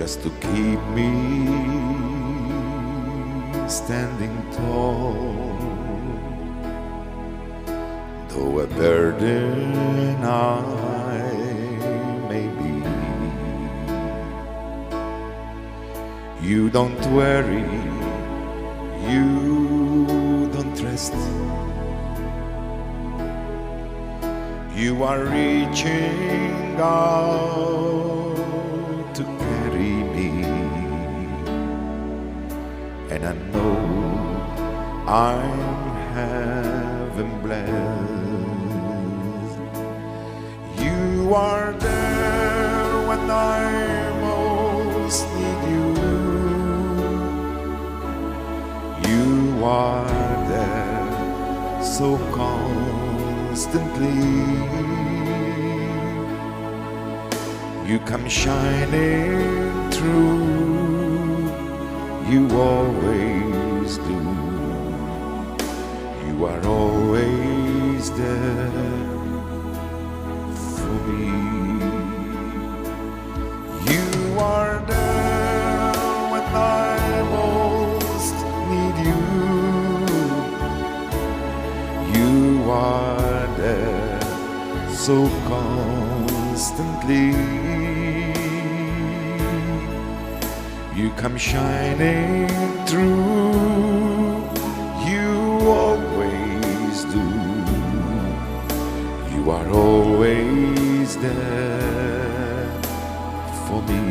just to keep me standing tall. Though a burden I may be, you don't worry, you don't rest. You are reaching out to carry me, and I know I'm heaven blessed. You are there when I most need you. You are there so constantly. You come shining through, you always do. You are always there for me. You are there when I most need you. You are there so constantly. You come shining through, you always do. You are always there for me.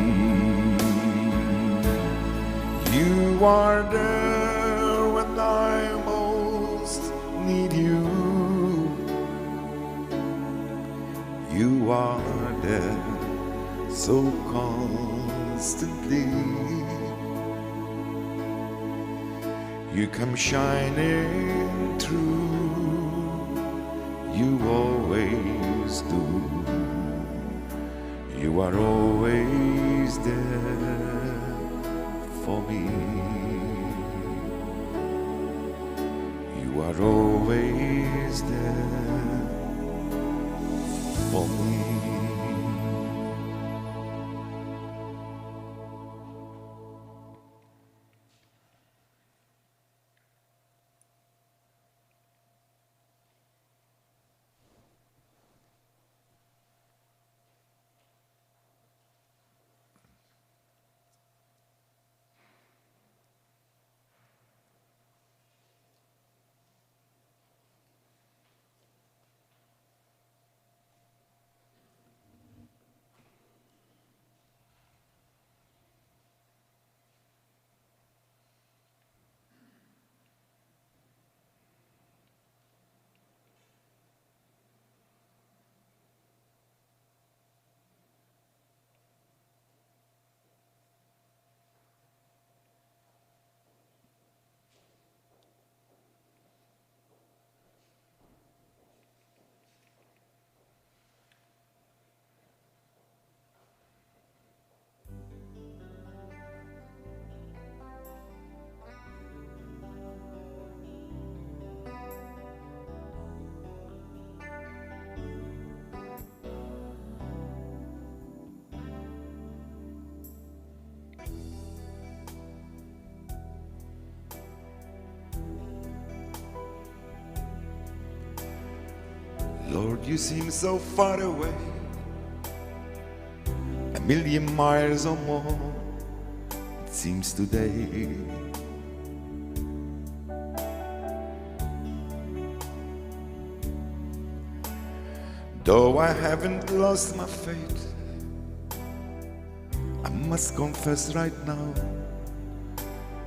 You are there when I most need you. You are there so constantly. You come shining through, you always do. You are always there for me. You are always there for me. Lord, you seem so far away, a million miles or more, it seems today. Though I haven't lost my faith, I must confess right now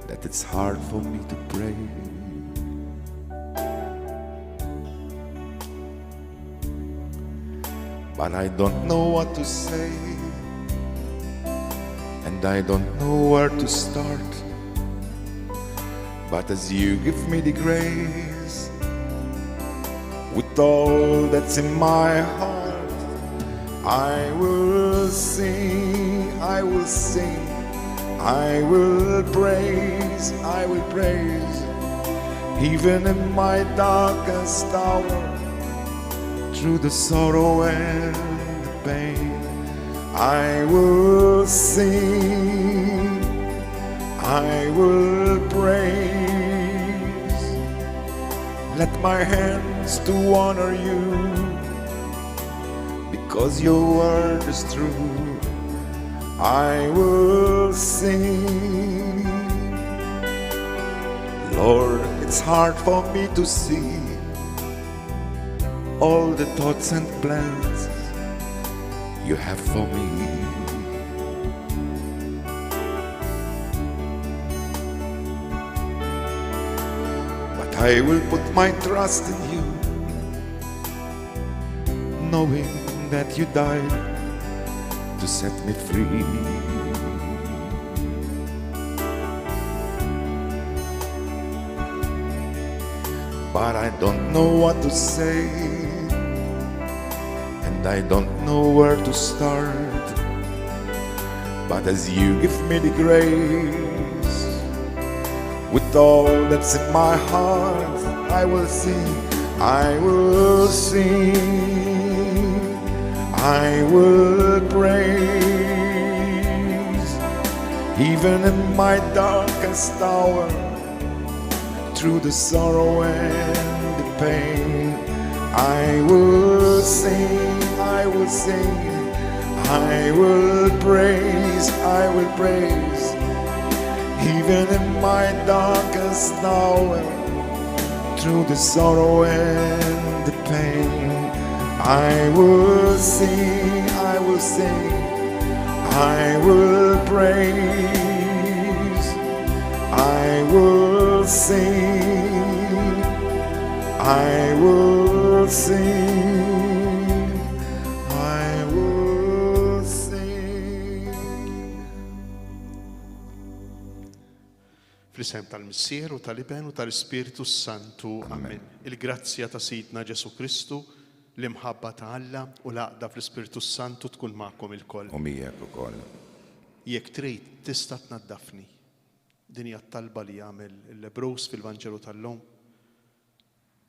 that it's hard for me to pray. But I don't know what to say, and I don't know where to start. But as you give me the grace, with all that's in my heart, I will sing, I will sing, I will praise, I will praise. Even in my darkest hour, through the sorrow and the pain, I will sing, I will praise. Let my hands to honor you, because your word is true. I will sing. Lord, it's hard for me to see all the thoughts and plans you have for me. But I will put my trust in you, knowing that you died to set me free. But I don't know what to say, and I don't know where to start. But as you give me the grace, with all that's in my heart, I will sing, I will sing, I will praise. Even in my darkest hour, through the sorrow and the pain, I will sing, I will sing, I will praise, I will praise. Even in my darkest hour, through the sorrow and the pain, I will sing, I will sing, I will praise, I will sing, I will sing, I will sing. Fl-isem tal-Missier u tal-Iben u tal-Ispiritu Santu. Amen. Il-grazzja ta' Sidna Ġesu Kristu, l-imħabba ta' Alla u l-għaqda fl-Ispiritu Santu tkun magħkom il-koll. U miegħek ukoll. Jekk trid tista' tnaddafni. Din hija t-talba li jagħmel l-Ebrus fil-Vanġelu tal-lum.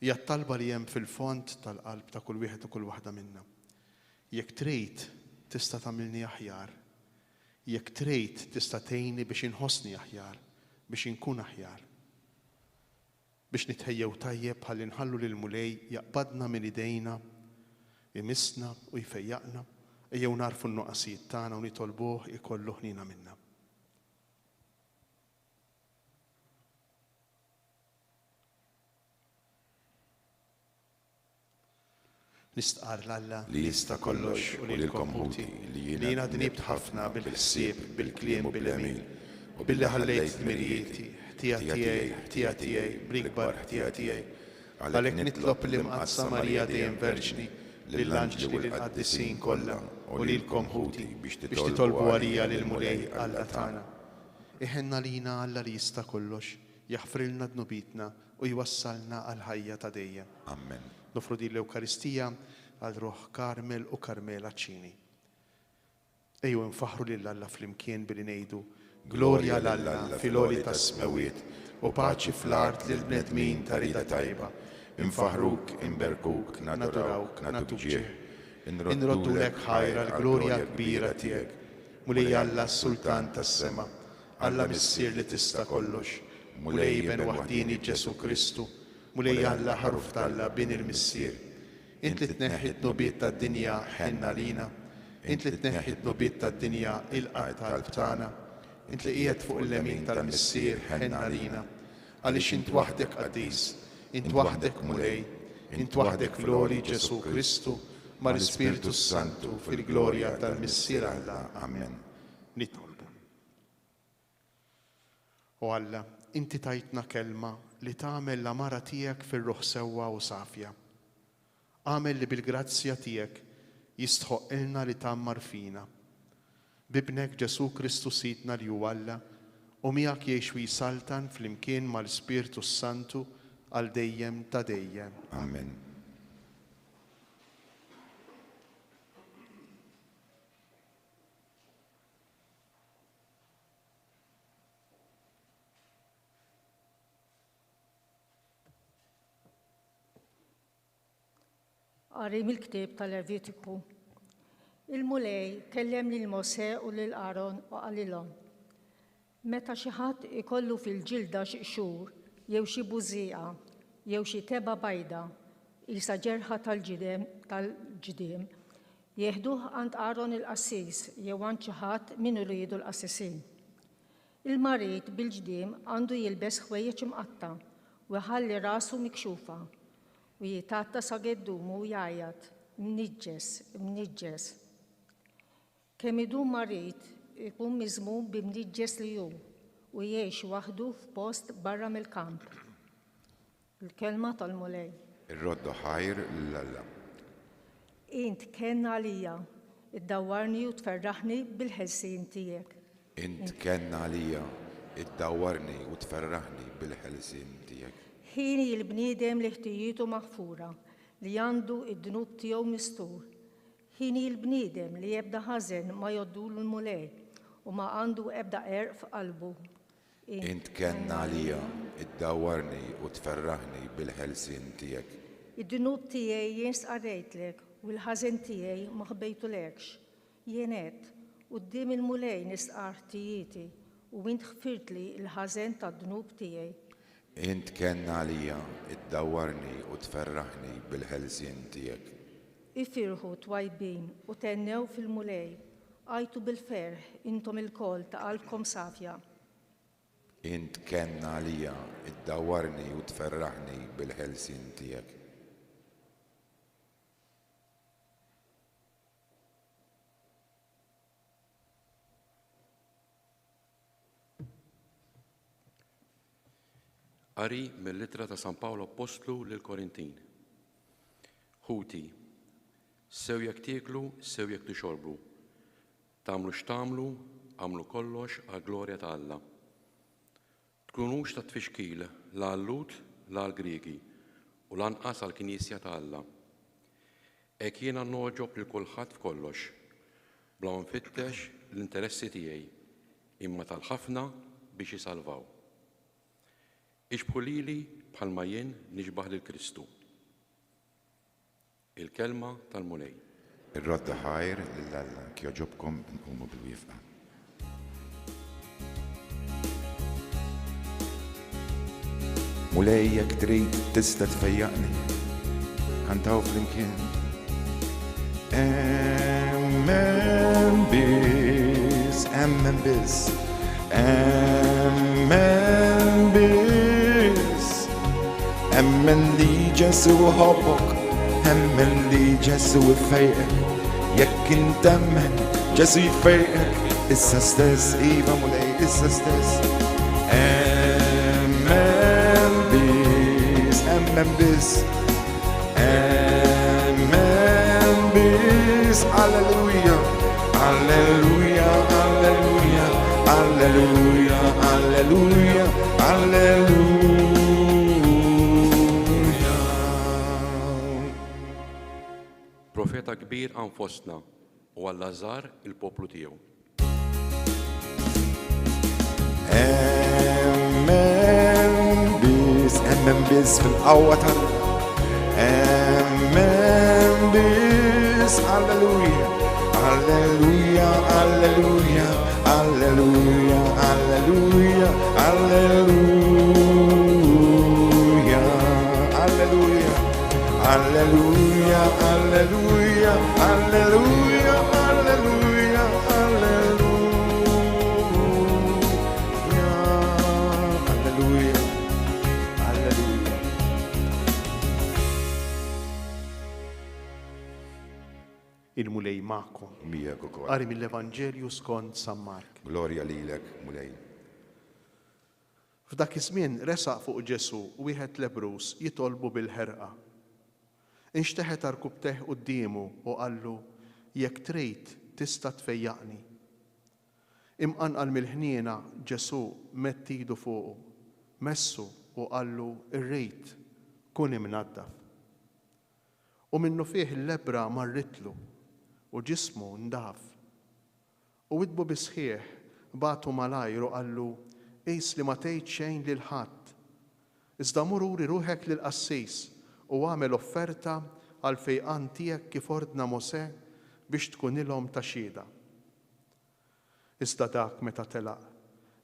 Hija t-talba li hemm fil-fond tal-qalb ta' kull wieħed u kull waħda minna. Jekk trid tista' tagħmilni aħjar. Jekk trid tista' tgħinni biex inħossni aħjar, biex inkun aħjar. Biex nitħejjew tajjeb ħalli nħallu lil Mulej jaqbadna minn idejna, imissna u jfejjaqna, ejjew narfu n-nuqqasijiet tagħna u nitolbuh ikollu ħnina minna. Nistqar l-Alla li jista' kollox u lilkom ħuti li jiena dnibt ħafna bil-ħsieb, bil-kliem, bil-emin u billi ħallejt mirjieti, ħtija tiegħi, bl-ikbar ħtija tiegħi. Għalhekk nitlob l-imqazza Marija dejjem Verġni, lill-anġli u lill-qaddisin kollha u lilkom ħuti biex titolbu għalija lil Mulej Alla tagħna. Iħenna lina Alla li jista' kollox, jaħfrilna dnubitna u jwassalna għal ħajja ta' dejjem. Amen. Nofru din l-Ewkaristija għal Ruħ Karmel u Karmela Ċini. Ejju nfaħru lil Alla flimkien billi ngħidu Glorja l-Alla fil-għoli ta' smewiet u paċi fl-art lil-bnedmin ta' rida tajba. Infaħruk, inberkuk, nadurawk, natuk ġieħ. Inroddulek ħajra l-glorja kbira tiegħek. Mulej Alla s-Sultan tas-sema, Alla Missier li tista' kollox, Mulej ben waħdini Ġesu Kristu, Mulej Alla ħaruf tal-Alla bin il-Missier. Int li tneħħi t-nubiet tad-dinja ħenna lina, int li tneħħi t-nubiet tad-dinja il-qalb tal-btana, int li qiegħed fuq il-lemin tal-Missier ħenna lina, għaliex int waħdek qaddis, int waħdek Mulej, int waħdek Glori Ġesu Kristu, mal-Ispiritu Santu fil-glorja tal-Missier Alla. Amen. Nitolbu. U Alla, inti tajtna kelma li tagħmel l-amara tiegħek fir-ruħ sewwa u safja. Għamel li bil-grazzja tiegħek jistħoqilna li tammar fina. Bibnek Ġesu Kristu Sidna li hu Alla u miegħek jgħix u jisaltan flimkien mal-Ispiritu Santu għal dejjem ta' dejjem. Amen. Qari mill-ktieb tal-Levitiku. Il-mulej kellem lil Mosè u lil Aaron u qalilhom: Meta xi ħadd ikollu fil-ġilda xi qxur, jew xi bużieqa, jew xi teba bajda, isa ġerħa tal-ġdiem, jieħduh għand Aaron il-qassis jew għand xi ħadd min iridu l-qassisin. Il-marit bil-ġdiem għandu jilbes ħwejjeġ imqatta u jħalli rasu mikxufa u jitatta sa geddumu u jgħajjat: Mniġġes, mniġġes. Kemm idum marit ikun miżmum bi mniġġes li hu u jgħix waħdu f'post barra mill-kamp. Il-kelma tal-mulej. Ir-rodda ħajr l-Alla. Int kenna għalija, iddawwarni u tferraħni bil-ħelsien tiegħek. Int kenna għalija, iddawwarni u tferraħni bil-ħelsien tiegħek. Ħini l-bniedem li ħtijietu maħfura, li għandu id-dnub tiegħu mistur. Ħini l-bniedem li jebda ħażen ma joddulu l-mulej u ma għandu ebda erq f'qalbu. Int kenna għalija, iddawwarni u tferraħni bil-ħelsien tiegħek. Id-dnub tiegħi jien sqarrejtlek u l-ħażen tiegħi ma ħbejtulekx. Jien għedt quddiem il-mulej nisqar tijieti u int ħfirtli l-ħażen tad-dnub tiegħi. Int kenna għalija, iddawwarni u tferraħni bil-ħelsien tiegħek. Ifirħu twajbin u tennew fil-mulej, għajtu bil-ferħ intom il-kol ta' qalbkom safja. Int kenna għalija, iddawwarni u tferraħni bil-ħelsien tiegħek. Qari mill-Littra ta' San Pawlo Apostlu lil Korintin. Ħuti, sewjek tieklu, sewjek tixorbu. Tagħmlu x'tagħmlu, għamlu kollox għall-glorja ta' Alla. Tkunux ta' tfixkil la għall-Lut la għall-Griegi u lanqas għall-Knisja ta' Alla. Hekk jiena noġob lil kulħadd f'kollox, bla nfittex l-interessi tiegħi, imma tal-ħafna biex jisalvaw. Ixbħu lili bħalma jien nixbaħ lil Kristu. Il-kelma tal-mulej. Ir-rodda ħajr lill-Alla, kjoġobkom nqumu bil-wifqa. Mulej jekk trid tista' tfejjaqni, kantaw flimkien. Emmen biss, emmen biss, emmen biss. Emmen li Ġesu ħobbok, emmen li Ġesu ifejqek. Jekk intemmen Ġesu jfejqek, issa stess, iva mulej, issa stess. Emmen biss, emmen biss, emmen biss. Alleluja, alleluja, alleluja, alleluja, alleluja, alleluja. Profeta kbir għan fostna u għall-Lażar il-poplu tiegħu. Emmen biss fil-qawwa tal-Alla. Emmen biss, alleluja, alleluja, alleluja, alleluja, alleluja, alleluja, alleluja, alleluja, alleluja, alleluja, alleluja, alleluja, alleluja. Il-mulej ma'kom. Mijak ukoll. Qari mill-Evanġelju skont San Mark. Glorja lilek, mulej. F'dak iż-żmien resaq fuq Ġesu wieħed lebrus jitolbu bil-ħerqa. Inxteħet arkubteħ quddiemu u qallu: jekk trid tista' tfejjaqni. Imqanqal mill-ħniena Ġesu metti idu fuqu, messu u qallu: irrejt, kun imnaddaf. U minnu fih il-lebra marritlu u ġismu ndaf. U widbu bisħieħ batu malajru qallu: qis li ma tgħid xejn lil ħadd. Iżda mur uri ruħek lill-qassis u għamel offerta għal fejqan tiegħek kif ordna Mosè biex tkun ilhom ta' xhieda. Iżda dak meta telaq,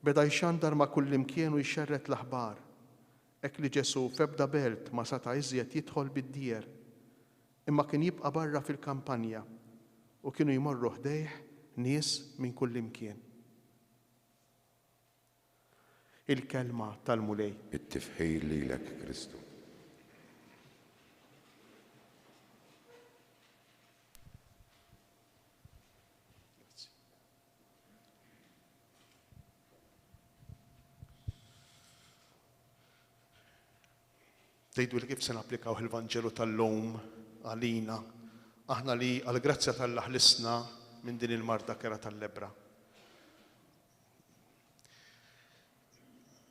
beda jxandar ma' kullimkien u jxerret l-aħbar. Hekk li Ġesu f'ebda belt ma seta' iżjed jidħol bid-dier, imma kien jibqa' barra fil-kampanja u kienu jmorru ħdejh nies minn kullimkien. Il-kelma tal-mulej. It-tifħir lilek Kristu. Tgħidu li kif se napplikaw il-Vanġelu tal-lum għalina, aħna li għall-grazzja tal-Alla ħlisna minn din il-marda kera tal-lebra.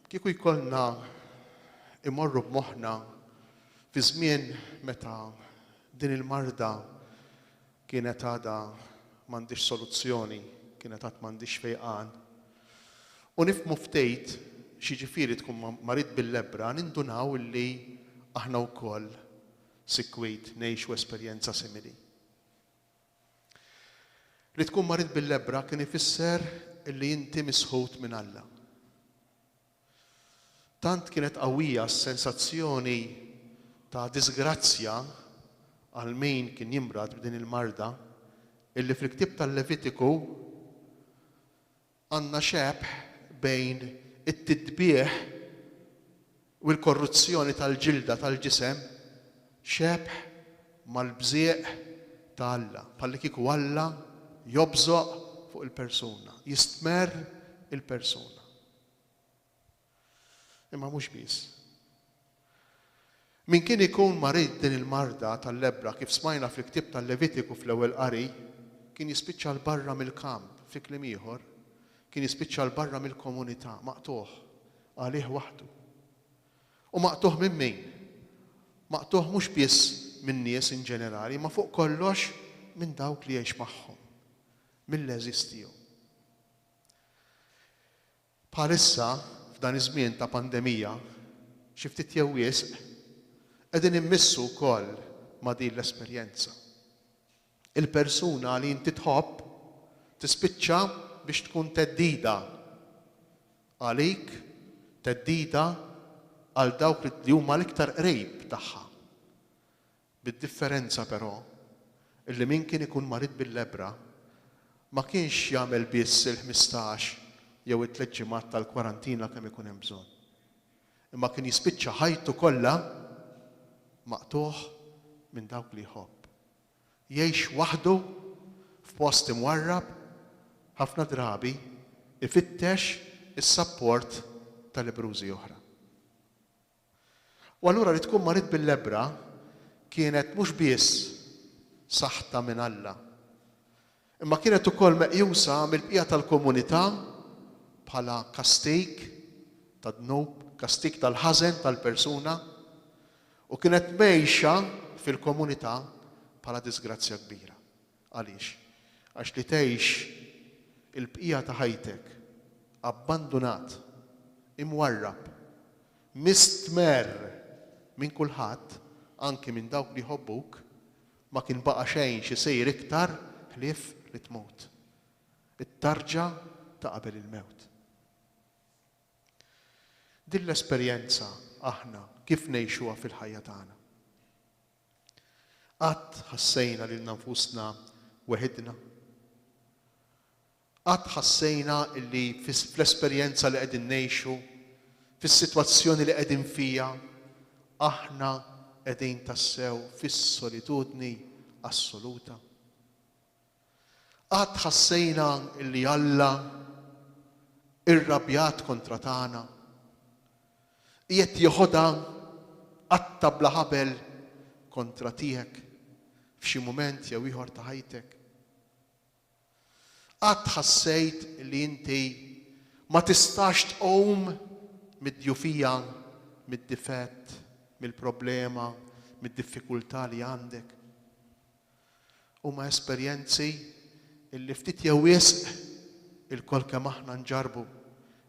Kieku jkollna imorru b'moħħna fi żmien meta din il-marda kienet għadha m'għandix soluzzjoni, kienet għad m'għandix fejqan. U nifhmu ftejt xi ġifieri tkun marid bil-lebra, nindunaw illi aħna wkoll sikwit ngħixu esperjenza simili. Li tkun marid bil-lebra kien ifisser illi inti misħut minn Alla. Tant kienet qawwija s-sensazzjoni ta' disgrazzja għal min kien jimrad b'din il-marda illi fil-ktieb tal-Levitiku għandna xebħ bejn it-titbieħ u l-korruzzjoni tal-ġilda tal-ġisem xebħ mal-bżieq ta' Alla, bħalli kieku Alla jobżoq fuq il-persuna, jistmer il-persuna. Imma mhux biss. Min kien ikun marid din il-marda tal-lebra kif smajna fil-ktieb tal-Levitiku fl-ewwel qari, kien jispiċċa l-barra mill-kamp fi kliem ieħor, kien jispiċċa l-barra mill-komunità, maqtuħ għalih waħdu. U maqtuħ minn min? Maqtuħ mhux biss minn nies in ġenerali, ma fuq kollox minn dawk li jgħix magħhom, mill-eżistiju. Bħalissa f'dan iż-żmien ta' pandemija, xi ftit jew wisq, qegħdin immissu wkoll ma' din l-esperjenza. Il-persuna li inti tħobb tispiċċa biex tkun teddida għalik, teddida għal dawk li huma l-iktar qrib tagħha. Bid-differenza però illi min kien ikun marid bil-lebra ma kienx jagħmel biss il-15 jew it-3 ġimgħat tal-kwarantina kemm ikun hemm bżonn. Imma kien jispiċċa ħajtu kollha maqtuħ minn dawk li jħobb. Jgħix waħdu f'post imwarrab, ħafna drabi ifittex is-sapport tal-Ibrużi oħra. U allura li tkun marid bil-lebra kienet mhux biss saħta minn Alla, imma kienet ukoll meqjusa mill-bqija tal-komunità bħala kastik tad-dnub, kastik tal-ħażen tal-persuna, u kienet mgħixa fil-komunità bħala disgrazzja kbira. Għaliex? Għax li tgħix il-bqija ta' ħajtek abbandunat, imwarrab, mistmer minn kulħadd, anki minn dawk li jħobbuk, ma kien baqa' xejn xi sejr iktar ħlief li tmut. It-tarġa ta' qabel il-mewt. Din l-esperjenza aħna kif ngħixuha fil-ħajja tagħna. Qatt ħassejna lil nfusna weħidna. Qatt ħassejna li fl-esperjenza li qegħdin ngħixu, fis-sitwazzjoni li qegħdin fija, aħna qegħdin tassew fis-solitudni assoluta. Qatt ħassejna li Alla irrabjat kontra tagħna, qiegħed jieħodha qatta bla ħabel kontra tiegħek f'xi mument jew ieħor ta' ħajtek. Qatt ħassejt li inti ma tistax tqum mid-djufija, mid-difett, mill-problema, mid-diffikultà li għandek. Huma esperjenzi illi ftit jew wisq il-kol kemm aħna nġarbu,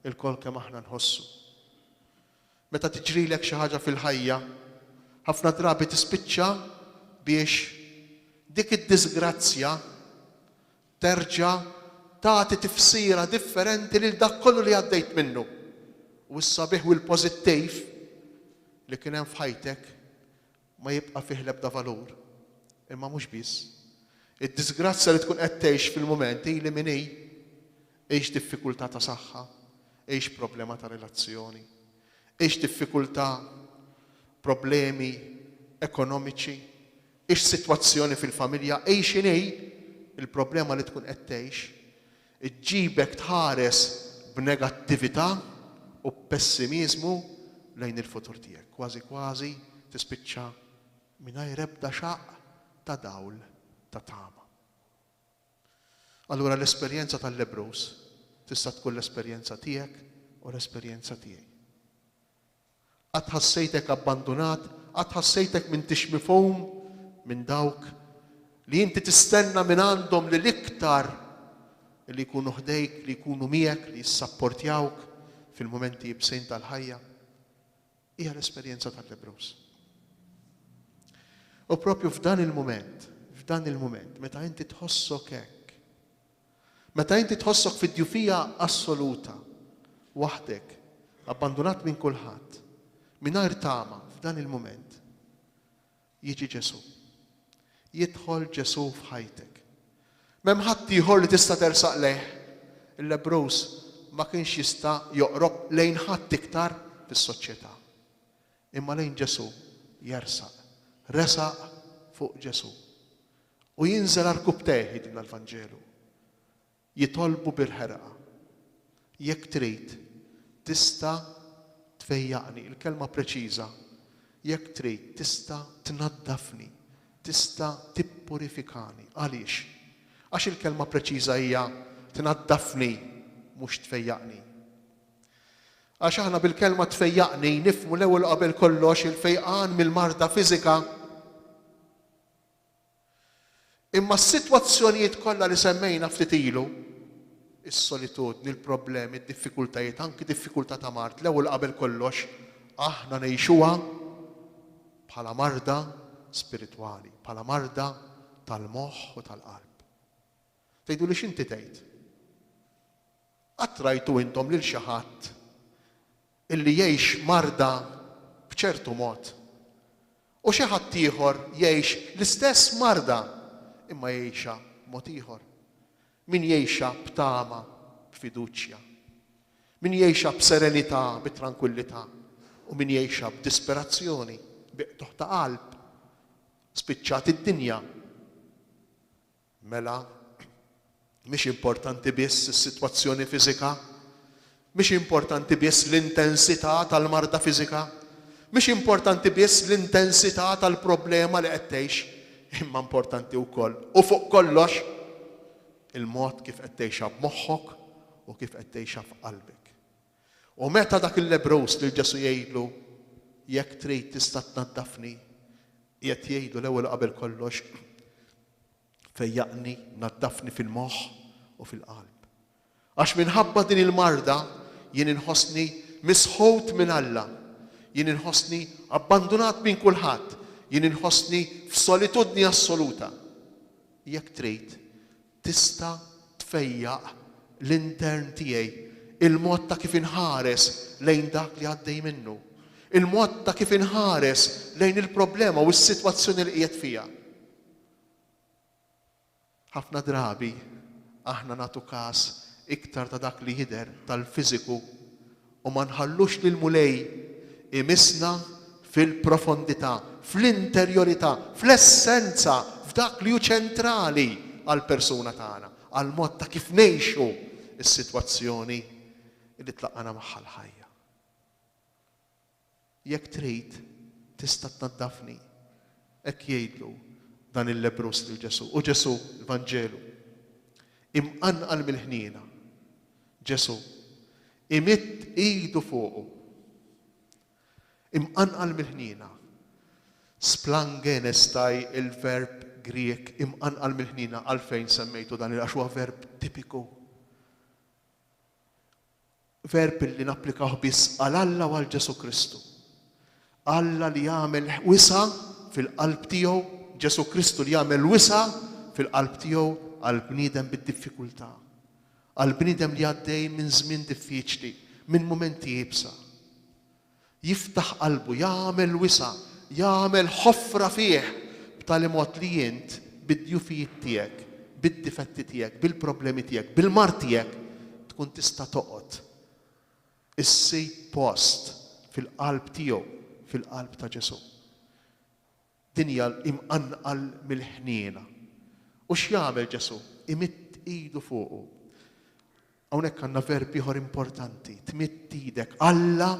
il-kol kemm aħna nħossu. Meta tiġrilek xi ħaġa fil-ħajja, ħafna drabi tispiċċa biex dik id-disgrazzja terġa' tagħti tifsira differenti lil dak kollu li għaddejt minnu. U s-sabiħ u l-pożittiv li kien hemm f'ħajtek ma jibqa' fih l-ebda valur. Imma mhux biss. Id-disgrazzja li tkun qed tgħix fil-mument ili min għex diffikultà ta' saħħa, għex problema ta' relazzjoni, għex diffikultà, problemi ekonomiċi, għex sitwazzjoni fil-familja, għex inej il-problema li tkun qed tgħix, iġġibek tħares b'negattività u pessimizmu lejn il-futur tiegħek. Kważi kważi tispiċċa mingħajr ebda xaq ta' dawl ta' tama. Allura l-esperjenza tal-Lebrus tista' tkun l-esperjenza tiegħek u l-esperjenza tiegħi. Qatt ħassejtek abbandunat, qatt ħassejtek m'intix mifhum minn dawk li inti tistenna minn għandhom li l-iktar li jkunu ħdejk, li jkunu miegħek, li jissapportjawk fil-momenti jibsejn tal-ħajja. Hija l-esperjenza tal-Lebrus. U propju f'dan il-moment, meta inti tħossok hekk, meta inti tħossok fid-djufija assoluta, waħdek, abbandunat minn kulħadd, mingħajr tama, f'dan il-moment, jiġi Ġesu. Jidħol Ġesu f'ħajtek. M'hemm ħadd ieħor li tista' tersaq lejh. Il-Lebrus ma kienx jista' joqrob lejn ħadd iktar fis-soċjetà. Imma lejn Ġesu jersaq, resaq fuq Ġesu. U jinżel għall-kub teħi din l-Vanġelu. Jitolbu bil-ħerqa. Jekk trid tista' tfejjaqni, il-kelma preċiża. Jekk trid tista' tnaddafni, tista' tippurifikani. Għaliex? Għax il-kelma preċiża hija tnaddafni mhux tfejjaqni. Għax aħna bil-kelma tfejjaqni nifhmu l-ewwel qabel kollox il-fejqan mill-marda fiżika. Imma s-sitwazzjonijiet kollha li semmejna ftit ilu, is-solitudni, il-problemi, id-diffikultajiet, anki diffikultà ta' mart, l-ewwel qabel kollox aħna ngħixuha bħala marda spiritwali, bħala marda tal-moħħ u tal-qalb. Tgħidu li x'inti tgħid? Qatt rajtu intom lil xi ħadd illi jgħix marda b'ċertu mod. U xi ħadd ieħor jgħix l-istess marda imma jgħixha b'mod ieħor. Min jgħixha b'tama, b'fiduċja. Min jgħixha b'serenità, b'tranquillità. U min jgħixha b'disperazzjoni, biqtuħ ta' qalb, spiċċat id-dinja. Mela, mhix importanti biss is-sitwazzjoni fiżika, mhix importanti biss l-intensità tal-marda fiżika, mhix importanti biss l-intensità tal-problema li qed tgħix, imma importanti wkoll u fuq kollox il-mod kif qed tgħixha b'moħħok u kif qed tgħixha f'qalbek. U meta dak il-Lebrus li Ġesu jgħidlu jekk trid tista' tnaddafni, qed jgħidu l-ewwel qabel kollox fejjaqni, naddafni fil-moħħ u fil-qalb. Għax minħabba din il-marda jien inħossni misħut minn Alla, jien inħossni abbandunat minn kulħadd, jien inħossni f'solitudni assoluta. Jekk trid tista' tfejjaq l-intern tiegħi, il-mod ta' kif inħares lejn dak li għaddej minnu, il-mod ta' kif inħares lejn il-problema u s-sitwazzjoni li qiegħed fiha. Ħafna drabi aħna nagħtu każ iktar ta' dak li jidher tal-fiżiku u ma nħallux lil mulej imisna fil-profondità, fl-interjorità, fl-essenza, f'dak li hu ċentrali għall-persuna tagħna, għal mod ta' kif ngħixu s-sitwazzjoni li tlaqqana magħha l-ħajja. Jekk trid tista' tnaddafni, hekk jgħidlu dan il-Lebrus lil Ġesu. U Ġesu, l-Vanġelu, imqanqal mill-ħniena. Ġesu imitt idu fuqu. Imqanqal mill-ħniena. Splangenestaj il-verb Griek imqanqal mill-ħniena għalfejn semmejtu dan għax huwa verb tipiku. Verb li napplikaw biss għal Alla u għal Ġesu Kristu. Alla li jagħmel wisa fil-qalb tiegħu, Ġesu Kristu li jagħmel wisa fil-qalb tiegħu għal bniedem bid-diffikultà, għal bniedem li għaddej minn żmien diffiċli, minn momenti jibsa. Jiftaħ qalbu, jagħmel wisa, jagħmel ħofra fih b'tali mod li int bid-djufijiet tiegħek, bid-difetti tiegħek, bil-problemi tiegħek, bil-mar tiegħek tkun tista' toqgħod is-sejt post fil-qalb tiegħu, fil-qalb ta' Ġesu. Dinja imqanqal mill-ħniena. U x'jagħmel Ġesu? Imitt idu fuqu. Hawnhekk għandna verb ieħor importanti, tmitt idek. Alla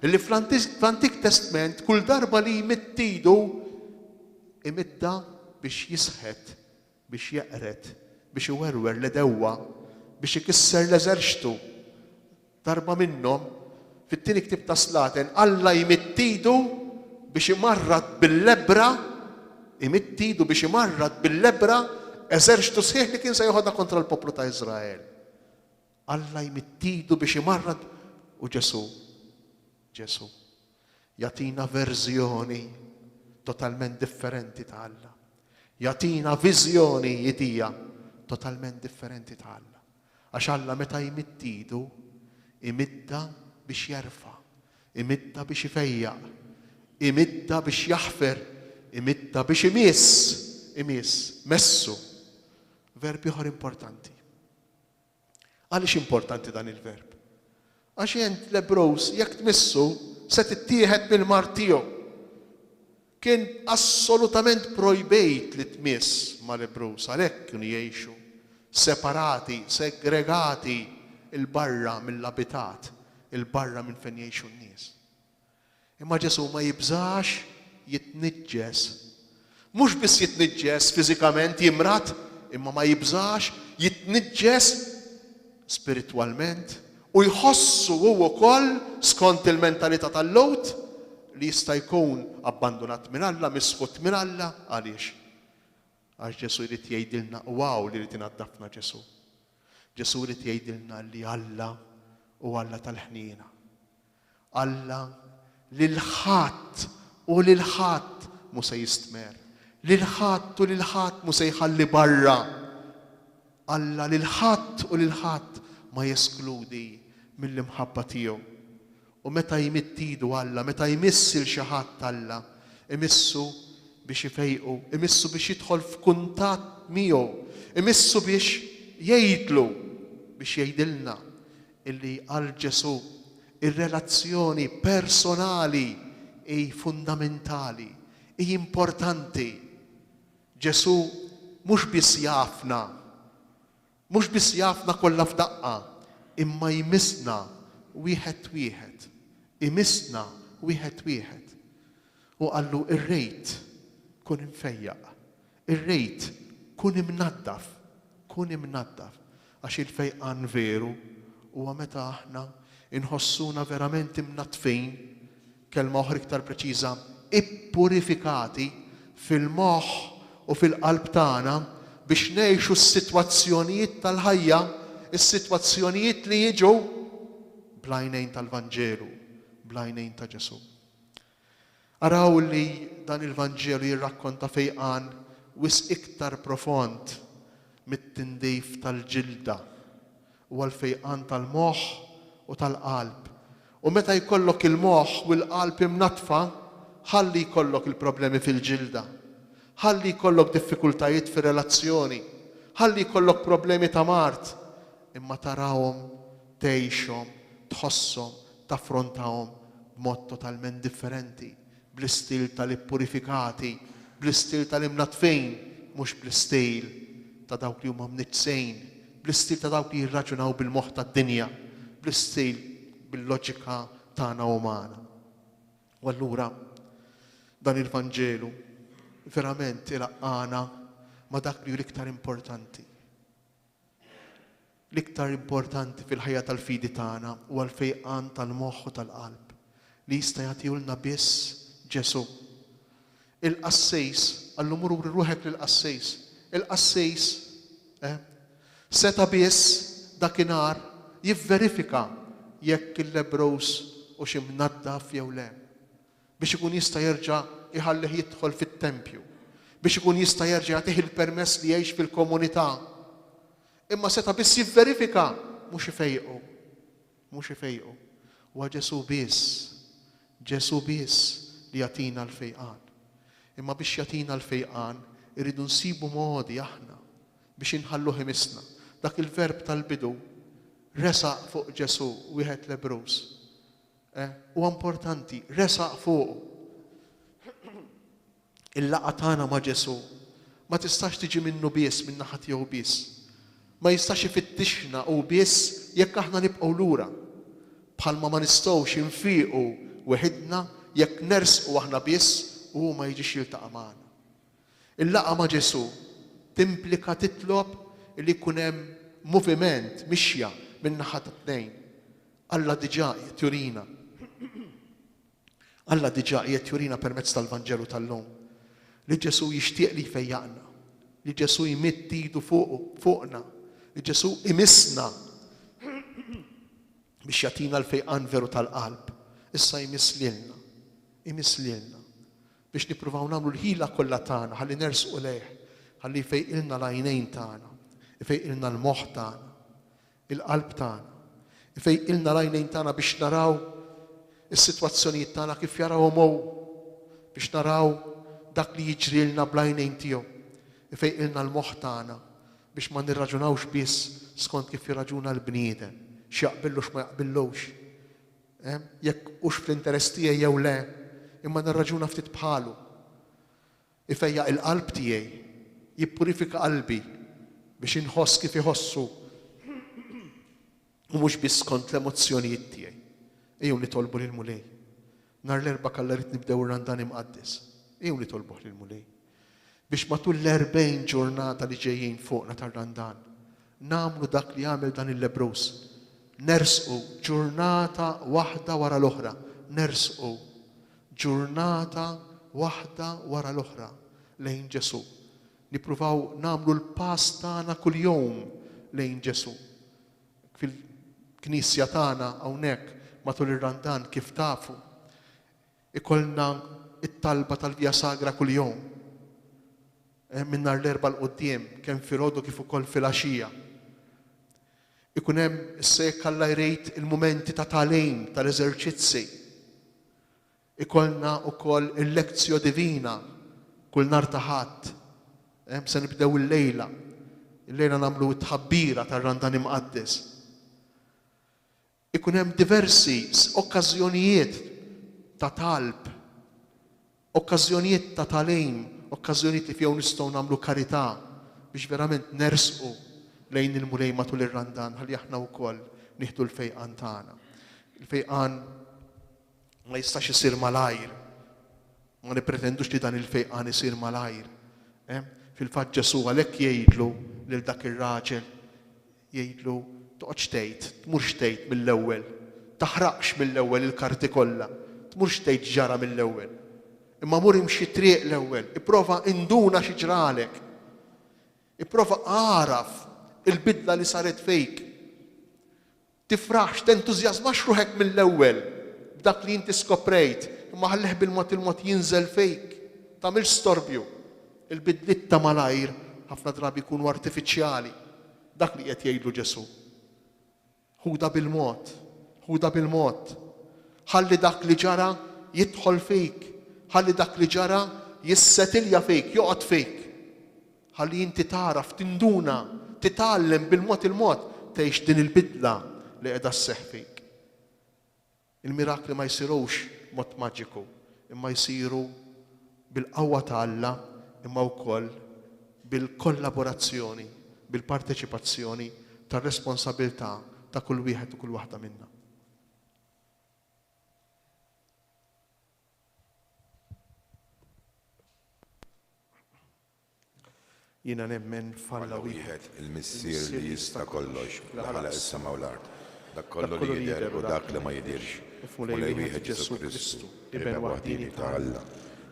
li fl-Antik Testament kull darba li jmitt idu imidda biex jisħet, biex jeqret, biex iwerwer l-dewwa, biex ikisser l-eżerċtu. Darba minnhom fit-tieni ktib ta' Slaten, Alla jmitt idu biex imarrad bil-lebra, imittidu biex imarrad bil-lebra eżerċtu sħiħ li kien se joħodha kontra l-poplu ta' Iżrael. Alla jmittidu biex imarrad u Ġesu jatina verżjoni totalment differenti ta' Alla. Jatina viżjoni jidija totalment differenti ta' Alla. Għax Alla meta jmittidu imidda biex jerfa', imidda biex ifejjaq, imidda biex jaħfer, imidda biex imiss, messu. Verb ieħor importanti. Għaliex importanti dan il-verb? Għax jent l-Ebrows jekk tmissu se tittieħed mill-mar tiegħu. Kien assolutament projbejt li tmiss mal-Ebrows, għalhekk kienu jgħixu separati, segregati il-barra mill-abitat, il-barra minn fejn jgħixu n-nies. Imma Ġesu ma jibżax jitniġġes. Mhux biss jitniġġes fiżikament jimrat, imma ma jibżax jitniġġes spiritwalment u jħossu huwa wkoll skont il-mentalità tal-Lowt li jista' jkun abbandonat minn Alla, misħut minn Alla, għaliex? Għax Ġesu jrid jgħidilna li jrid inaddafna Ġesu. Ġesu jrid jgħidilna li Alla u Alla tal-ħniena. Alla lil ħadd u lil ħadd mu se jistmer. Lil ħadd u lil ħadd mu se jħalli barra. Alla lil ħadd u lil ħadd ma jeskludi mill-imħabba tiegħu. U meta jmittidu Alla, meta jmissil xi ħadd Alla, imissu biex ifejqu, imissu biex jidħol f'kuntatt miegħu, imissu biex jgħidlu, biex jgħidilna illi għal Ġesu ir-relazzjoni personali hi fundamentali, hi importanti. Ġesu mhux biss jafna, mhux biss jafna kollha f'daqqa, imma jmissna wieħed wieħed. Imissna wieħed wieħed. U qallu ir-rejt kun imfejjaq, ir-rejt kun imnaddaf, għax il-fejqan veru huwa meta aħna inħossuna verament imnatfin, kelma oħra iktar preċiża, ippurifikati fil-moħħ u fil-qalb tagħna biex ngħixu s-sitwazzjonijiet tal-ħajja, is-sitwazzjonijiet li jiġu bl-għajnejn tal-Vanġelu, bl-għajnejn ta' Ġesu. Araw li dan il-Vanġelu jirrakkonta fejqan wis iktar profond mit-tindif tal-ġilda u għal-fejqan tal-moħħ u tal-qalb. U meta jkollok il-moħħ u l-qalb imnatfa, ħalli jkollok il-problemi fil-ġilda, ħalli jkollok diffikultajiet fir-relazzjoni, ħalli jkollok problemi ta' mart, imma tarawhom, tgħixhom, tħosshom, taffrontawhom b'mod totalment differenti, bl-istil tal-ippurifikati, bl-istil tal-imnatfejn, mhux bl-istil ta' dawk li huma mniġsejn, bl-istil ta' dawk li jirraġunaw bil-moħħ tad-dinja, bl-istil bil-loġika tagħna umana. U allura dan il-Vanġelu verament ilaqqana ma' dak li l-iktar importanti. L-iktar importanti fil-ħajja tal-fidi tagħna huwa l-fejqan tal-moħħ u tal-qalb li jista' jagħtihulna biss Ġesu. Il-qassejs, allum mururi ruħek lill-qassejs. Il-qassejs seta biss dakinhar jivverifika jekk il-Lebrows u xi mnaddaf jew le. Biex ikun jista' jerġa' iħallih jidħol fit-tempju. Biex ikun jista' jerġa' jagħtih il-permess li jgħix fil-komunità. Imma seta biss jivverifika mhux ifejqu. Mhux ifejqu. Huwa Ġesu biss li jagħtina l-fejqan. Imma biex jagħtina l-fejqan irridu nsibu modi aħna biex inħalluh imisna. Dak il-verb tal-bidu resaq fuq Ġesu wieħed Lebrus. Huwa importanti, resaq fuq. Il-laqgħa tagħna ma' Ġesu ma tistax tiġi minnu biss, minn naħa tiegħu biss. Ma jistax ifittixna u biss jekk aħna nibqgħu lura. Bħalma ma nistgħux infiequ weħidna jekk nersqu aħna biss u ma jiġix jiltaqa' magħna. Il-laqgħa ma' Ġesu timplika titlob li jkun hemm moviment mixja minn naħa tat-tnejn. Alla diġà qiegħed jurina. Alla diġà qiegħed jurina permezz tal-Vanġelu tal-lum. Li Ġesu jixtieq li jfejjaqna. Li Ġesu jmitt idu fuqna. Li Ġesu imissna biex jagħtina l-fejqan veru tal-qalb. Issa jmiss lilna biex nippruvaw nagħmlu l-ħila kollha tagħna ħalli nersqu lejh, ħalli jfejqilna l-għajnejn tagħna, jfejqilna l-moħħ tagħna, il-qalb tagħna, jfejqilna l-għajnejn tagħna biex naraw is-sitwazzjonijiet tagħna kif jarawhom hu, biex naraw dak li jiġrilna bl-għajnejn tiegħu, jfejqilna l-moħħ tagħna biex ma nirraġunawx biss skont kif jirraġuna l-bniedem, x'jaqbillu x'ma jaqbillux. Jekk hux fl-interess tiegħi jew le, imma nirraġuna ftit bħalu. Ifejjaq il-qalb tiegħi, jippurifika qalbi biex inħoss kif iħossu u mhux biss skont l-emozzjonijiet tiegħi. Ejjew nitolbu lil Mulej. Nhar l-erba' kellha rid nibdew ir-Randan imqaddes. Ejjew nitolbuh lil Mulej. Biex matul l-40 ġurnata li ġejjin fuqna tar-Randan nagħmlu dak li għamel dan il-Lebrus. Nersqu ġurnata waħda wara l-oħra. Nersqu ġurnata waħda wara l-oħra lejn Ġesu. Nippruvaw nagħmlu l-pass tagħna kuljum lejn Ġesu. Fil-Knisja tagħna hawnhekk matul ir-Randan kif tafu ikollna it-talba tal-Via Sagra kuljum. Minn nhar l-erba' l-qudiem kemm filgħodu kif ukoll filgħaxija. Ikun hemm is-sekk Alla jrejt il-mumenti ta' tagħlim tal-eżerċizzi. Ikollna wkoll il-lezzjo divina kull nhar ta' Ħadd. Se nibdew il-lejla. Il-lejla nagħmlu t-tħabbira tar-Randan imqaddes. Ikun hemm diversi okkażjonijiet ta' talb, okkażjonijiet ta' tagħlim, okkażjonijiet li fihom nistgħu nagħmlu karità biex verament nersqu lejn il-Mulej matul ir-Randan ħalli aħna wkoll nieħdu l-fejqan tagħna. Il-fejqan ma jistax isir malajr. Ma nippretendux li dan il-fejqan isir malajr. Fil-fatt Ġesu għalhekk jgħidlu lil dak ir-raġel jgħidlu toqgħodx tgħid, tmurx tgħid mill-ewwel, taħraqx mill-ewwel il-karti kollha, tmurx tgħid ġara mill-ewwel. Imma mur imxi triq l-ewwel, ipprova induna xi ġralek. Ipprova għaraf il-bidla li saret fejk. Tifraħx, tentużjażmax ruħek mill-ewwel b'dak li inti skoprejt, imma ħalleh bil-mod il-mod jinżel fejk. Tagħmilx storbju. Il-bidliet ta' malajr ħafna drabi jkunu artifiċjali. Dak li qed jgħidlu Ġesu. Ħuda bil-mod, ħuda bil-mod. Ħalli dak li ġara jidħol fejk. Ħalli dak li ġara jissetilja fejk, joqgħod fejk. Ħalli inti taraf, tinduna, titgħallem bil-mod il-mod tgħix din il-bidla li qiegħda sseħħ fejk. Il-mirakli ma jsirux mod maġiku, imma jsiru bil-qawwa ta' Alla, imma wkoll bil-kollaborazzjoni, bil-parteċipazzjoni tar-responsabilità ta' kull wieħed u kull waħda minna. Jiena nemmen falla wieħed il-missier li jista' kollox l-ħalaq is-sema u l-ard. Dak kollu li jidher u dak li ma jidirx. Mulej wieħed Ġesu Kristu, ibn waħdini ta' Alla.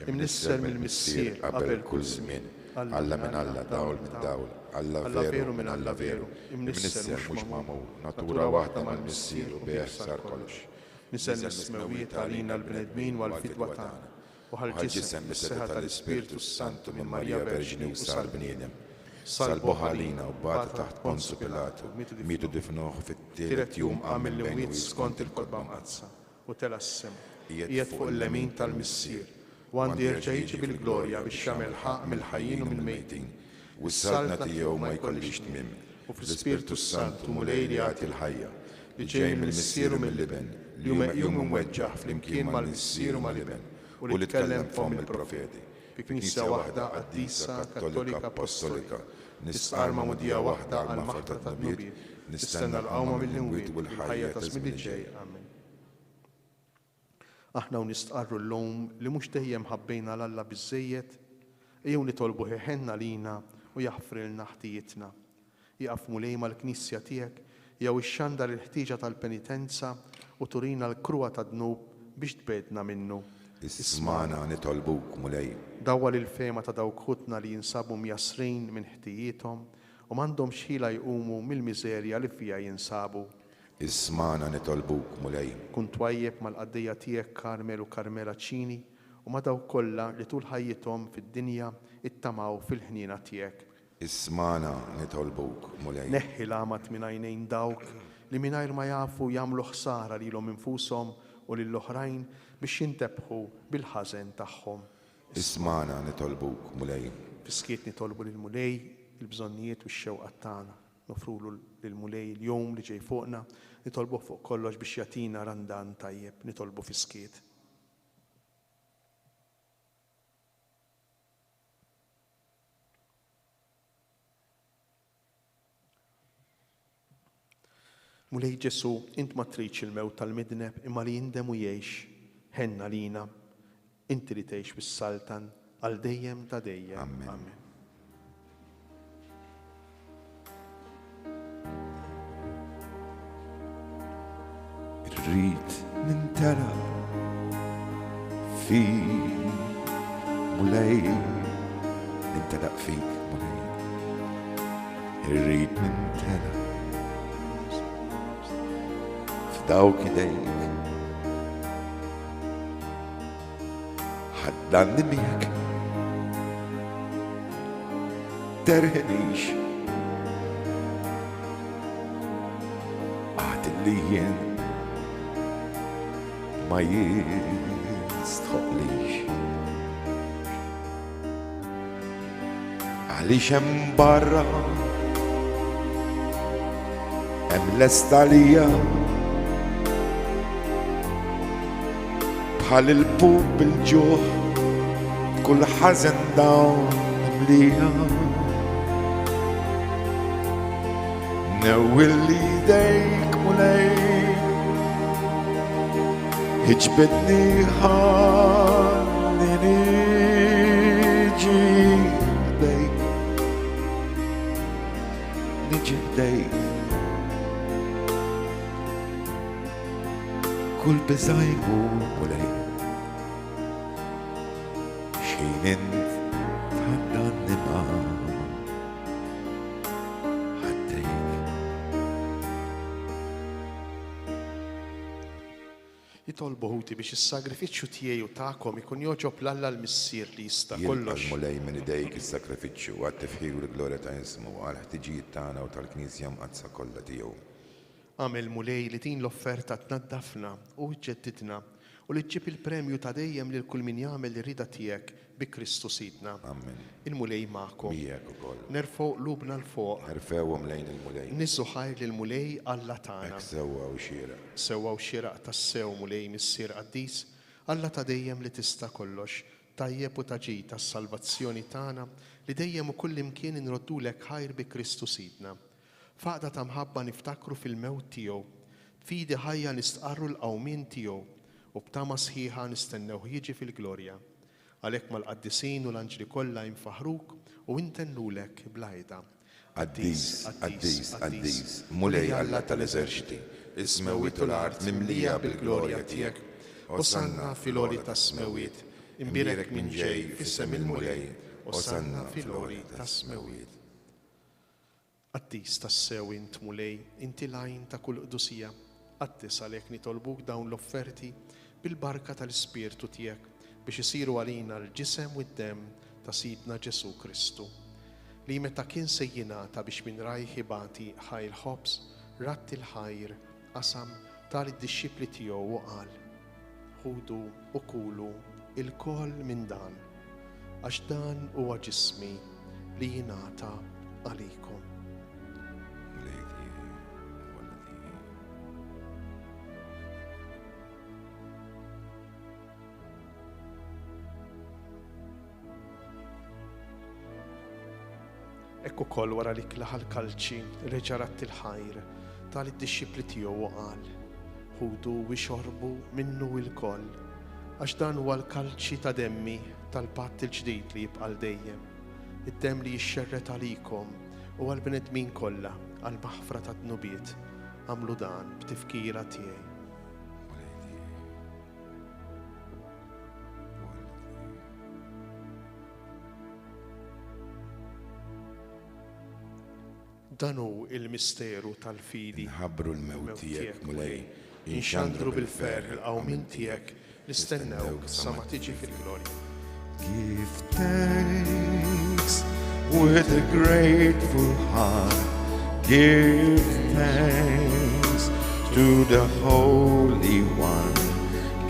Imnisser mill-missier qabel kull żmien. Alla minn Alla, dawl minn dawl. Alla veru minn Alla veru. Imnisser mhux magħmul, natura waħda mal-missier u bih sar kollox. Nisel nismewiet għalina l-bnedmin wal-fidwa tagħna. U ħalġisem bis-seħħa tal-Ispiritu Santu minn Marija Verġini u sar bniedem. salbuħ għalina u bata taħt Ponzu Pilatu, mitu difnuħ fit-tielet jum qam mill-imwiet skont il-kodba mqazza. U tela s-sem, jiet fuq il-lemin tal-missier, u għandi jerġa' jiġi bil-glorja biex jagħmel ħaq mill-ħajjin u mill-mejtin, u s-saltna tiegħu ma jkollix tmiem, u fl-Ispirtu Santu mulej li jagħti l-ħajja, li ġej mill-missier u mill-liben, li hu meqjum u mweġġaħ flimkien mal-missier u mal-liben, u li tkellem fom il-profeti. Bi Knisja waħda qaddisa, kattolika, apostolika, nisqarma mudija waħda għal maħta tad-nubiet, nistenna l-qawma mill-imwiet u l-ħajja ta' żmien ġej. Amen. Aħna nistqarru l-lum li mhux dejjem ħabbejna l-Alla biżżejjed, ejjew nitolbu ħeħenna lina u jaħfrilna ħtijietna. Jaqaf mulej mal-Knisja tiegħek jew ixxandar il-ħtieġa tal-penitenza u turina l-kruwa tad-dnub biex tbedna minnu. Ismana nitolbuk mulej. Dawwal il-fema ta' dawk ħutna li jinsabu mjasrin minn ħtijietom u m'għandhomx ħila jqumu mill-miżerja li fija jinsabu. Ismana nitolbuk mulej. Kun twajjeb mal-qaddejja tiegħek Karmel u Karmela Ċini u ma' dawk kollha li tul ħajjithom fid-dinja ittamaw fil-ħniena tiegħek. Ismana nitolbuk mulej. Neħħi l-amat minn għajnejn dawk li mingħajr ma jafu jagħmlu ħsara lilhom infushom u lill-oħrajn biex jintebħu bil-ħażen tagħhom. Ismana nitolbuk mulej. Fiskiet nitolbu lil-mulej il-bżonnijiet u x-xewqat tagħna. Nofrulu lil-mulej il-jum li ġej fuqna, nitolbu fuq kollox biex jagħtina randan tajjeb, nitolbu fiskiet. Mulej Ġesu, int ma tridx il-mewt tal-midneb imma li jindem u jgħix, ħenna lina, inti li tgħix bis-saltan għal dejjem ta' dejjem. Amen. Irrid nintela fik mulej, nintelaq fik mulej. Irrid nintela f'dawk idejk. ħaddanni miegħek terħenix għad li jien ma jistħoqlix għaliex hemm barra hemm l-estalija bħal il-pub il-ġuħ kull ħażen dawn mlija nawilli dejk mulej iġbidni ħalli niġi ħdejk niġi ħdejk kull biżajmu mulej xejn int tħaddanni ma' Jitolbu ħuti biex is-sagrifiċċju tiegħi u tagħkom ikun joġob l-Alla l-missier li jista' kollox. Mulej minn idejk is-sakrifiċċju għat-tifħir u l-glorja ta' ismu għal ħtiġijiet tagħna u tal-Knisja mqazza kollha tiegħu. Għamel mulej li din l-offerta tnaddafna u ġġeddidna u li ġġib il-premju ta' dejjem lil kull min jagħmel ir-rida tiegħek bi Kristu Sidna. Amen. Il-mulej magħkom. Miegħek ukoll. Nerfgħu qlubna l-fuq. Nerfgħuhom lejn il-mulej. Niżżu ħajr lill-mulej Alla tagħna. Hekk sewwa u xieraq. Sewwa u xieraq tas-sew mulej missier qaddis, Alla ta' dejjem li tista' kollox, tajjeb u taġi tas-salvazzjoni tagħna li dejjem u kull imkien inroddulek ħajr bi Kristu Sidna. Faqda ta' mħabba niftakru fil-mewt tiegħu, fidi ħajja nistqarru l-qawmien tiegħu u b'tama sħiħa nistennew jiġi fil-glorja. Għalhekk mal-qaddisin u l-anġli kollha jinfaħruk u intennulek blajda. Qaddis, qaddis, qaddis, mulej Alla tal-eżerċiti, is-smewiet u l-art mimlija bil-glorja tiegħek. Osanna fil-għoli tas-smewiet, imbirek minn ġej fis-sem il-mulej, osanna fil-għoli tas-smewiet. Qaddis tas-sew int mulej, inti lajn ta' kull qdusija, qaddis għalhekk nitolbuk dawn l-offerti bil-barka tal-Ispirtu tiegħek biex isiru għalina l-ġisem u d-dem ta' Sidna Ġesu Kristu. li meta kien se jingħata biex min rajh ibati ħajr ħobs, ratti l-ħajr qasam tal-disċipli tiegħu u qal: ħudu u kulu il-koll minn dan, għax dan huwa ġismi li jingħata għalikom. Ekku koll wara li klaħal kalċi reġa' ratti l-ħajr tal-disċipli tiegħu u qal: ħudu u xorbu minnu il-koll, għax dan huwa l-kalċi ta' demmi tal-patt il-ġdid li jibqa' dejjem, id-demm li jixxerret għalikom u għall-bnedmin kollha għall-maħfra ta' dnubiet. Għamlu dan b'tifkira tiegħi. Dan hu il-misteru tal-fidi. Nħabbru l-mewt tiegħek mulej, inxandru bil-ferħ il-qawmin tiegħek, nistennewk sa ma tiġi fil-glorja. Give thanks with a grateful heart. Give thanks to the Holy One.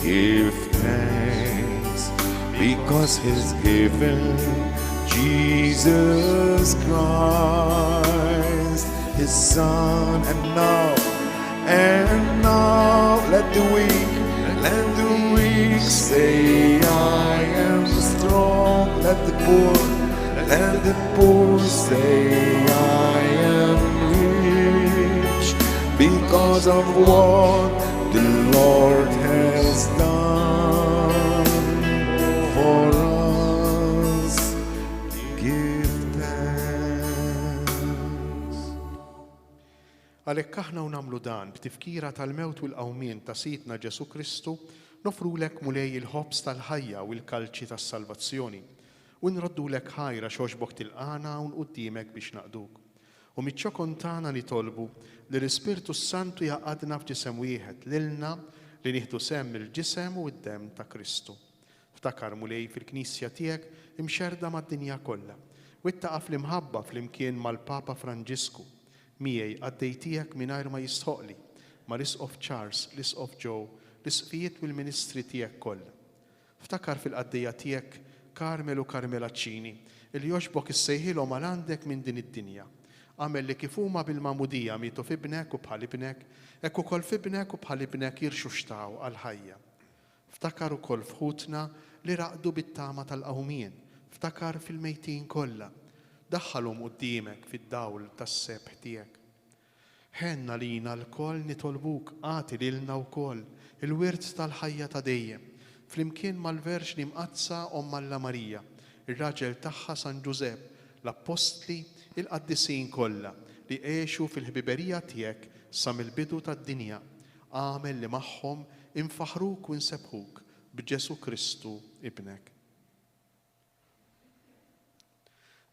Give thanks because He's given Jesus Christ, His Son. And now let the weak say, I am strong. Let the poor say, I am rich because of what the Lord has done for us. Give thanks. Għalhekk aħna u nagħmlu dan b'tifkira tal-mewt u l-qawmien ta' Sidna Ġesu Kristu, nofrulek mulej il-ħobs tal-ħajja u l-kalċi tas-salvazzjoni u nroddulek ħajra xogħbok tilqana u nquddimek biex naqduk. U miċ-ċokon tagħna nitolbu li l-Ispirtu Santu jaqadna f'ġisem wieħed lilna li nieħdu semm il-ġisem u d-demm ta' Kristu. Ftakar mulej fil-Knisja tiegħek imxerda mad-dinja kollha u ittaqa' fl-imħabba flimkien mal-Papa Franġisku miegħi għaddejtiek mingħajr ma jistħoqli ma' l-Isqof Charles, l-Isqof Joe, l-isqijiet u l-ministri tiegħek kollha. Ftakar fil-qaddejja tiegħek Karmel u Karmelaċċini li jogħġbok issejħilhom għal għandek minn din id-dinja. Għamel li kif huma bil-magħmudija mietu f'ibnek u bħal ibnek, hekk ukoll f'ibnek u bħal ibnek jirxuxtaw għall-ħajja. Ftakar ukoll f'ħutna li raqdu bit-tama tal-qawmien. Ftakar fil-mejtin kollha. Daħħalhom quddiemek fid-dawl tas-sebħ tiegħek. Ħenna lina l-koll nitolbuk għati lilna wkoll il-wirt tal-ħajja ta' dejjem, flimkien mal-Verġni Mqazza Omma Alla Marija, ir-raġel tagħha San Ġusepp, l-Apostli, il-qaddisin kollha li għexu fil-ħbiberija tiegħek sa mill-bidu tad-dinja. Għamel li magħhom infaħruk u nsebħuk b'Ġesu Kristu ibnek.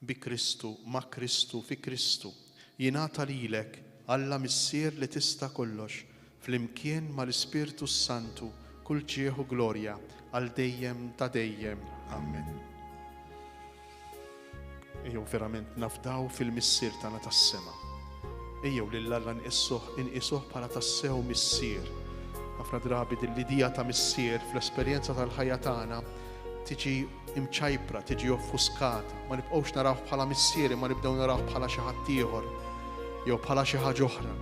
Bi Kristu, ma' Kristu, fi Kristu, jingħata lilek Alla missier li tista' kollox, flimkien mal-Ispirtu Santu, kull ġieħu glorja għal dejjem ta' dejjem. Amen. Ejjew verament nafdaw fil-missier tagħna tas-sema. Ejjew lil Alla inqisuh bħala tassew missier. Ħafna drabi l-idea ta' missier fl-esperjenza tal-ħajja tagħna tiġi imċajpra, tiġi offuskata. Ma nibqgħux narawh bħala missier, ma nibdew narawh bħala xi ħadd ieħor, jew bħala xi ħaġa oħra,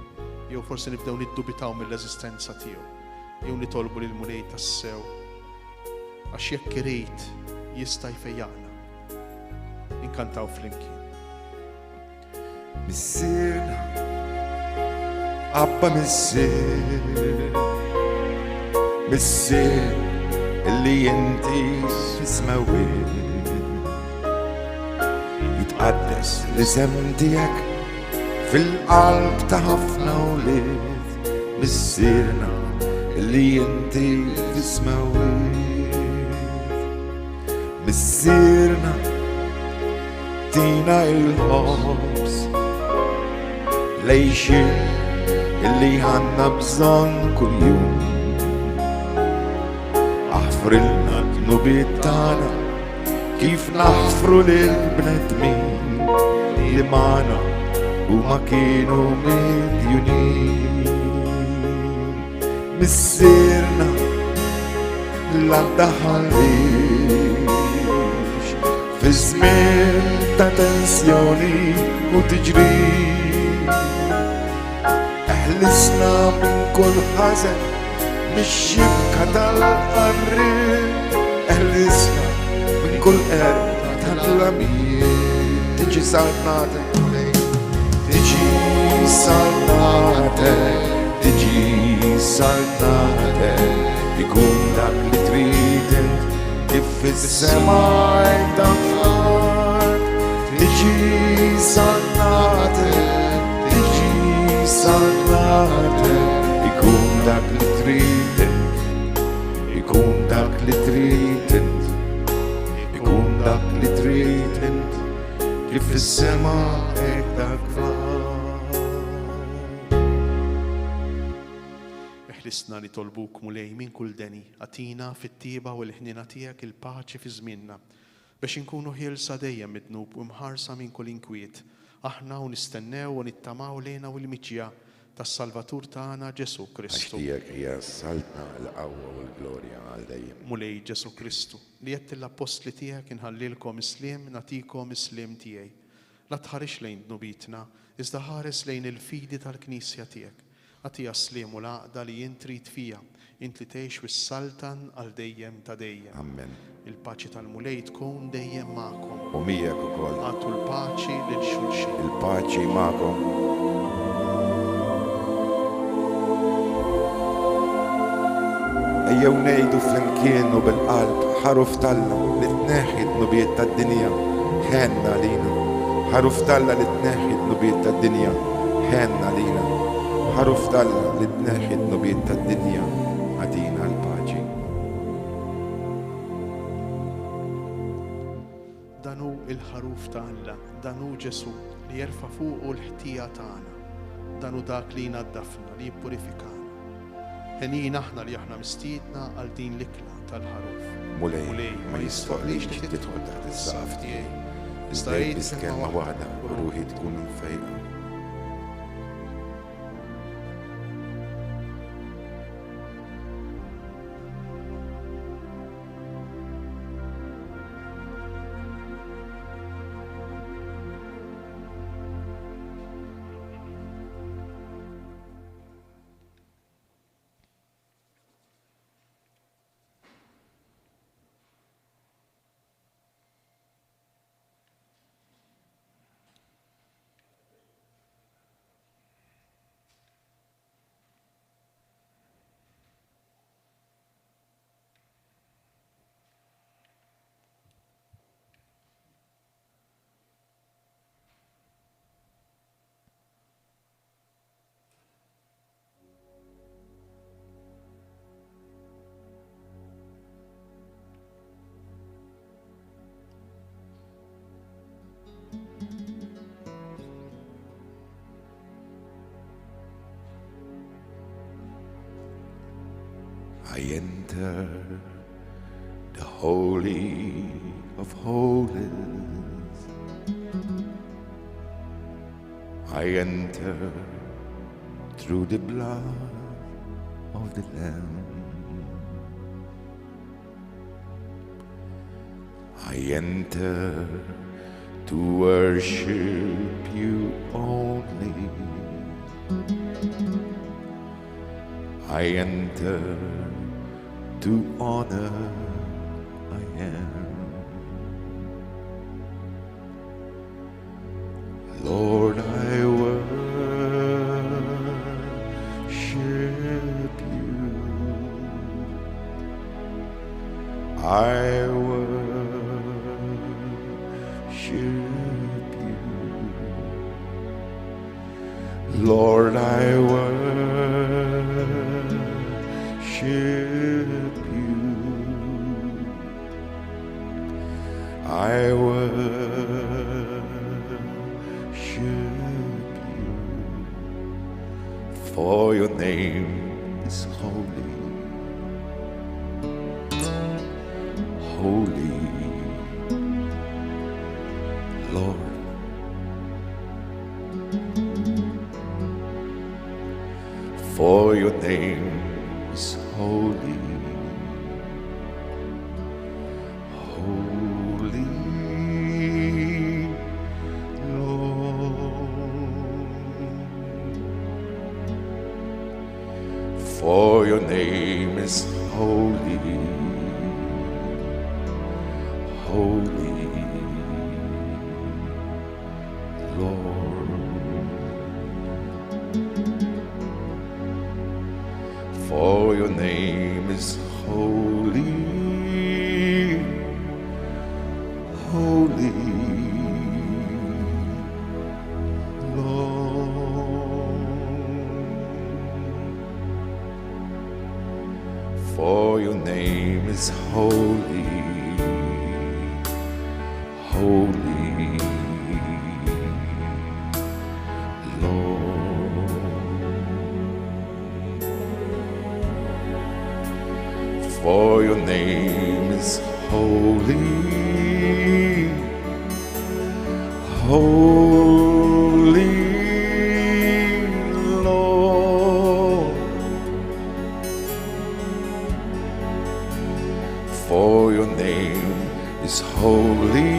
jew forsi nibdew niddubitaw mill-eżistenza tiegħu. Jew nitolbu lil mulej tas-sew għax jekk irid jista' jfejjaqna. Inkantaw flimkien. Missierna, Abba missier illi inti tismawil, jitqaddes l-isem tiegħek fil-qalb ta' ħafna wlied. Missierna illi inti tismawil, missierna tina il-ħobs lejxi illi ħanna bżonn kuljum. Aħfrilna d-nubiet tagħna kif naħfru lil bnedmin. li maħna u ma kienu midjunin. Missirna l-għaddaħalix fi żmien ta' tensjoni u tiġrix. Eħlisna minn kull ħażen mix-xibka tal-qarrib, eħlisna minn kull erba tal-lamijiet. Tiġi salnatek, tiġi salnatek, tiġi salnatek, ikun dak li trident kif fis-semaj dak-art. Tiġi salnatek, tiġi salnatek, ikun dak li trident, ikun dak li trident, ikun dak li trident kif fis-semaj dak-art. Eħlisna nitolbuk mulej minn kull deni, għatina fit-tieba u l-ħnina tiegħek il-paċi fi żmienna biex inkunu ħielsa dejjem midnub u mħarsa minn kull inkwiet. Aħna u nistennew u nittamaw lejna u l-miġja tas-Salvatur tagħna Ġesu Kristu. Għaxtijak hija saltna l-qawwa u l-glorja għal dejjem. Mulej Ġesu Kristu li qed l-apostli tiegħek inħallilkom isliem natikom isliem tiegħi. La tħarix lejn dnubitna, iżda ħares lejn il-fidi tal-Knisja tiegħek. Għatija slim u laqda li jintrit fija, int li tgħix wis-saltan għal dejjem ta' dejjem. Amen. Il-paċi tal-mulej tkun dejjem magħkom. U miegħek ukoll. Għatu l-paċi lil xulxin. Il-paċi magħkom. Ejjew ngħidu flimkien u bil-qalb ħaruf Talla li tneħħi d-nubiet tad-dinja ħenna lina. ħaruf Talla li tneħħi d-nubiet tad-dinja ħenna lina. ħaruf Talla li tneħħi d-nubiet tad-dinja għatina l-paċi. Danu il-ħaruf ta' Alla, danu Ġesu li jerfa' fuqu l-ħtija tagħna. Danu dak li jnaddafna, li jippurifikana. Ħenin aħna li aħna mistiedna għal din l-ikla tal-ħaruf. Mulej ma jistoqlix li tidħol taħt is-saqaf tiegħi. Iżda jgħid kelma waħda u ruħi tkun mfejqa. I enter the Holy of Holies. I enter through the blood of the Lamb. I enter to worship you only. I enter to honor I am. Lord, I worship you. I worship you. Lord, I worship you. I worship you. For your name is holy. Holy. Lord, for your name is holy. Holy Lord, for your name is holy. Holy Lord, for your name is holy, holy Lord, for your name is holy. Holy Lord, for your name is holy,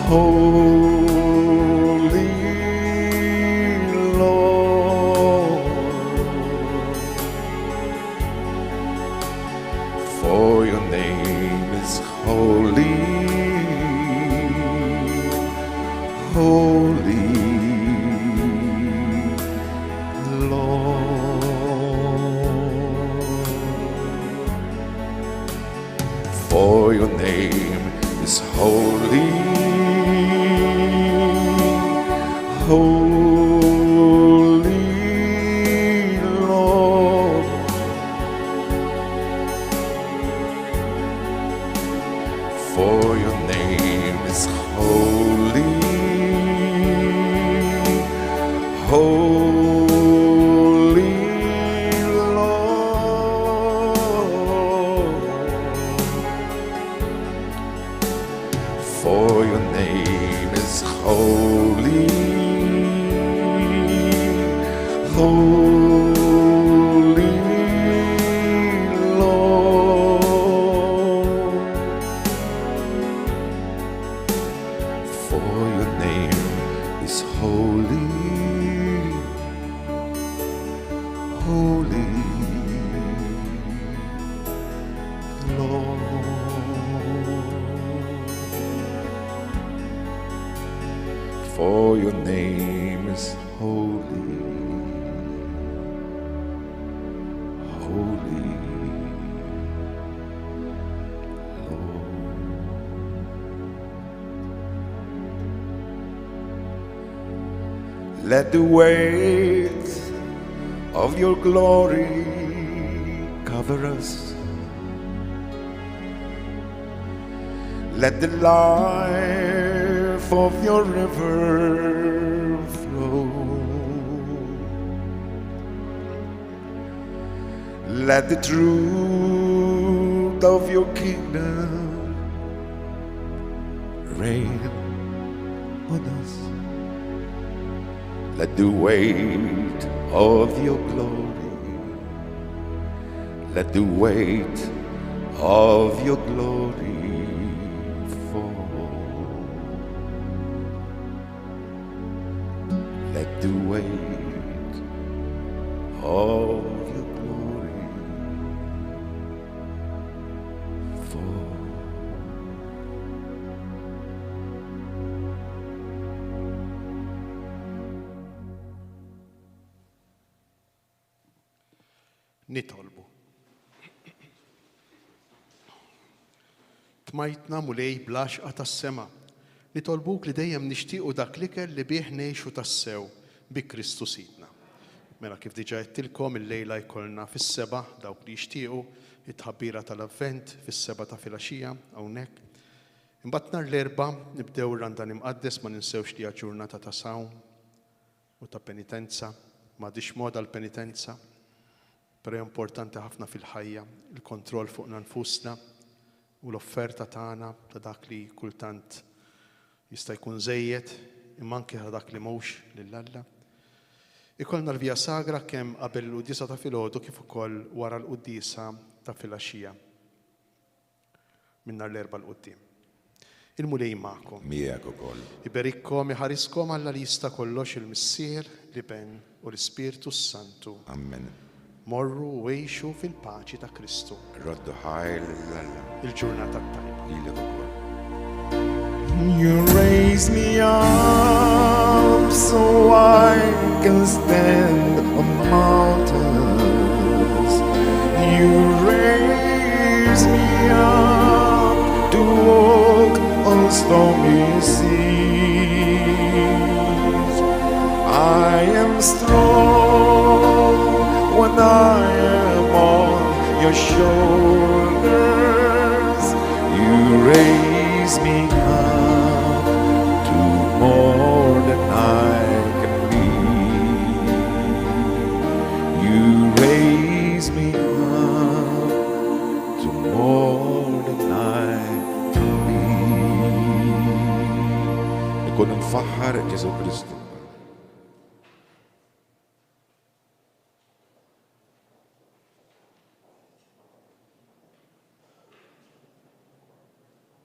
holy Lord, for your name is holy. Holy Lord, for your name is holy, holy Lord, for your name is holy. Holy Lord, for your name is holy, holy Lord, for your name is holy. Holy Lord, for your name is holy, holy Lord, for your name is holy. Holy Lord, let the weight of your glory cover us. Let the life of your river flow. Let the truth of your kingdom reign on us. Let the weight of your glory, let the weight of your glory fall. Let the weight of your glory fall. nitolbu. Tmajtna mulej blaxqa tas-sema. Nitolbuk li dejjem nixtiequ dak l-ikel li bih ngħixu tassew bi Kristu Sidna. Mela kif diġà qedtilkom il-lejla jkollna fis-seba' dawk li jixtiequ it-tħabbira tal-avvent fis-seba' ta' filgħaxija hawnhekk. Imbagħad nhar l-erba' nibdew ir-randan imqaddes ma ninsewx li hija ġurnata ta' sawm u ta' penitenza, m'għadix moda l-penitenza. Però importanti ħafna fil-ħajja, il-kontroll fuqna nfusna u l-offerta tagħna ta' dak li kultant jista' jkun żejjed imma anke ta' dak li mhux lill-Alla. Ikollna l-vija sagra kemm qabel l-qudiesa ta' filgħodu kif ukoll wara l-qudiesa ta' filgħaxija. Minn nhar l-erba' l-qudiem. Il-mulej magħkom. Miegħek ukoll. Iberikkom, iħariskom Alla li jista' kollox il-Missier, l-Iben u l-Ispirtu Santu. Amen. Morru u għejxu fil-paċi ta' Kristu. Roddu ħajl l-Alla. Il-ġurnata tajba. Lilek ukoll. You raise me up so I can stand on mountains. You raise me up to walk on stormy seas. I am strong when I am on your shoulders. You raise me up to more than I can be. You raise me up to more than I can be. Ikun nfaħħar Ġesu Kristu.